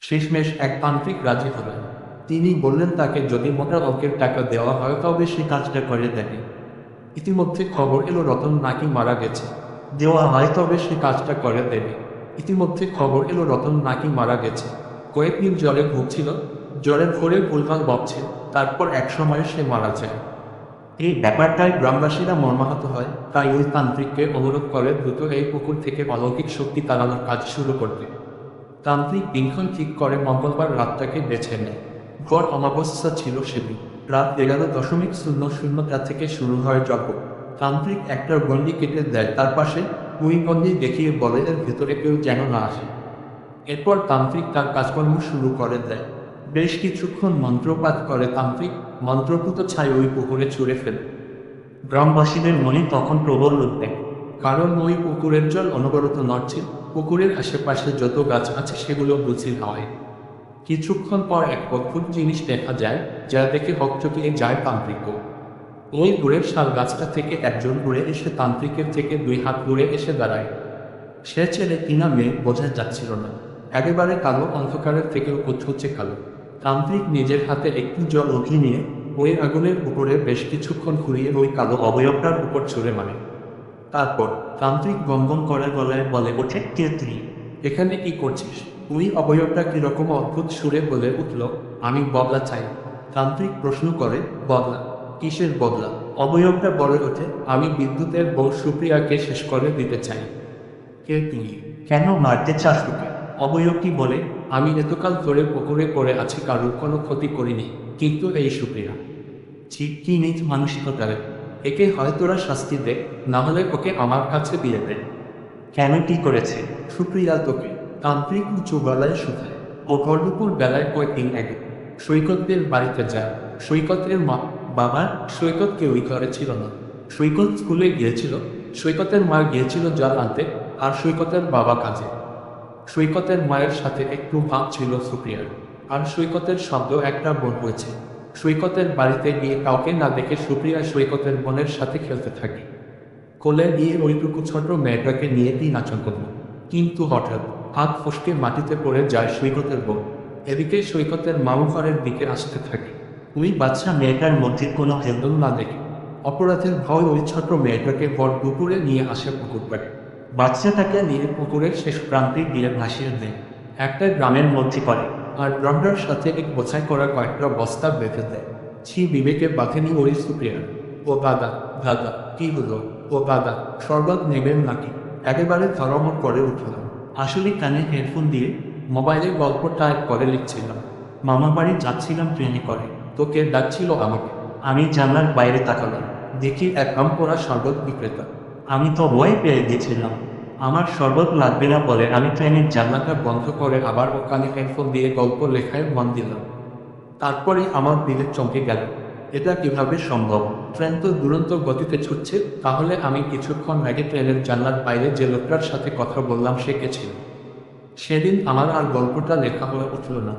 শেষমেশ এক তান্ত্রিক রাজি হলেন। তিনি বললেন তাকে যদি মোটা অঙ্কের টাকা দেওয়া হয় তবে সে কাজটা করে দেবে। ইতিমধ্যে খবর এলো রতন নাকি মারা গেছে। দেওয়া হয় তবে সে কাজটা করে দেবে। ইতিমধ্যে খবর এলো রতন নাকি মারা গেছে। কয়েকদিন জ্বরে ভুগছিল, জ্বরের ঘোরে ভুলভাল বকছিল। তারপর একসময় সে মারা যায়। এই ব্যাপারটায় গ্রামবাসীরা মর্মাহত হয়, তাই ওই তান্ত্রিককে অনুরোধ করে দ্রুত এই পুকুর থেকে অলৌকিক শক্তি তাড়ানোর কাজ শুরু করতে। তান্ত্রিক দিনক্ষণ ঠিক করে মঙ্গলবার রাতটাকে বেছে নেয়। ভর অমাবস্যা ছিল সেদিন। রাত 11:00 থেকে শুরু হয় যজ্ঞ। তান্ত্রিক একটা গণ্ডি কেটে দেয় তার পাশে, ওই গণ্ডি দেখিয়ে বলে এর ভেতরে কেউ যেন না আসে। এরপর তান্ত্রিক তার কাজকর্ম শুরু করে দেয়। বেশ কিছুক্ষণ মন্ত্রপাঠ করে তান্ত্রিক, মন্ত্রপুত ছাই ওই পুকুরে ছুঁড়ে ফেলে। গ্রামবাসীদের মনে তখন প্রবল উদ্বেগ, কারণ ওই পুকুরের জল অনবরত নড়ছিল। পুকুরের আশেপাশে যত গাছ আছে সেগুলো বুঝি হাওয়ায়। কিছুক্ষণ পর এক অদ্ভুত জিনিস দেখা যায়, যা দেখে হকচকিয়ে যায় তান্ত্রিকও। ওই দূরের শাল গাছটা থেকে একজন উড়ে এসে তান্ত্রিকের থেকে 2 হাত দূরে এসে দাঁড়ায়। সে ছেলে কিনা মেয়ে বোঝা যাচ্ছিল না। একেবারে কালো, অন্ধকারের থেকেও কুচকুচে কালো। তান্ত্রিক নিজের হাতে একটু জল উঠিয়ে নিয়ে ওই আগুনের উপরে বেশ কিছুক্ষণ ঘুরিয়ে ওই কালো অবয়বটার উপর ছুঁড়ে মারে। তারপর তান্ত্রিক গমগম করে গলায় বলে ওঠে, কে তুই? এখানে কি করছিস? ওই অবয়বটা কিরকম অদ্ভুত সুরে বলে উঠল, আমি বদলা চাই। তান্ত্রিক প্রশ্ন করে, বদলা? কিসের বদলা? অবয়বটা বলে ওঠে, আমি বিদ্যুতের বউ সুপ্রিয়াকে শেষ করে দিতে চাই। কে তুই? কেন মারতে চাস ওকে? অবয়বটি বলে, আমি এতকাল ধরে পুকুরে পড়ে আছি, কারোর কোনো ক্ষতি করিনি, কিন্তু এই সুপ্রিয়া। ছি, কি নিজ মানসিকতারে! একে হয় তোরা শাস্তি দে, না হলে ওকে আমার কাছে দিয়ে দে। কেন, কি করেছে সুপ্রিয়া তোকে? তান্ত্রিক উঁচু গলায় শুধায়। ও ভরদুপুর বেলায় কয়েকদিন আগে সৈকতের বাড়িতে যায়। সৈকতের মা, বাবা, সৈকতকে ওই ঘরে ছিল না। সৈকত স্কুলে গিয়েছিল, সৈকতের মা গিয়েছিল জল আনতে, আর সৈকতের বাবা কাজে। সৈকতের মায়ের সাথে একটু ভাব ছিল সুপ্রিয়ার। আর সৈকতের শব্দ একটা বোন হয়েছে। সৈকতের বাড়িতে গিয়ে কাউকে না দেখে সুপ্রিয়া সৈকতের বোনের সাথে খেলতে থাকে। কোলে গিয়ে ওইটুকু ছোট মেয়েটাকে নিয়ে নাচন করল। কিন্তু হঠাৎ হাত ফসকে মাটিতে পড়ে যায় সৈকতের বোন। এদিকে সৈকতের মামু ঘরের দিকে আসতে থাকে। ওই বাচ্চা মেয়েটার মধ্যে কোনো হেলদোল না দেখে অপরাধের ভয় ওই ছোট মেয়েটাকে ভর দুপুরে নিয়ে আসে পুকুর পাড়ে। বাচ্চাটাকে নিয়ে পুকুরের শেষ প্রান্তে গিয়ে ভাসিয়ে দেয়। একটা গ্রামের মধ্যে পড়ে, আর গ্রামটার সাথে এক বোঝাই করা কয়েকটা বস্তা বেঁধে দেয়। ছি, বিবেকে বাঁধেনি ওই সুপ্রিয়া। ও দাদা, দাদা, কি হলো? ও দাদা, শরবত নেবেন নাকি? একেবারে ধরমর করে উঠলাম। আসলে কানে হেডফোন দিয়ে মোবাইলে গল্প টাইপ করে লিখছিলাম। মামা বাড়ি যাচ্ছিলাম ট্রেনে করে। তোকে ডাকছিল আমাকে। আমি জানলার বাইরে তাকালাম, দেখি এক আমপোড়া শরবত বিক্রেতা। আমি তো ভয় পেয়ে গেছিলাম। আমার শরবত লাগবে না বলে আমি ট্রেনের জানলাটা বন্ধ করে আবার ওখানে হেডফোন দিয়ে গল্প লেখায় মন দিলাম। তারপরে আমার দিলে চমকে গেল, এটা কিভাবে সম্ভব? ট্রেন তো দুরন্ত গতিতে ছুটছে, তাহলে আমি কিছুক্ষণ আগে ট্রেনের জানলার বাইরে যে লোকটার সাথে কথা বললাম সে কে ছিল? সেদিন আমার আর গল্পটা লেখা হয়ে উঠল না।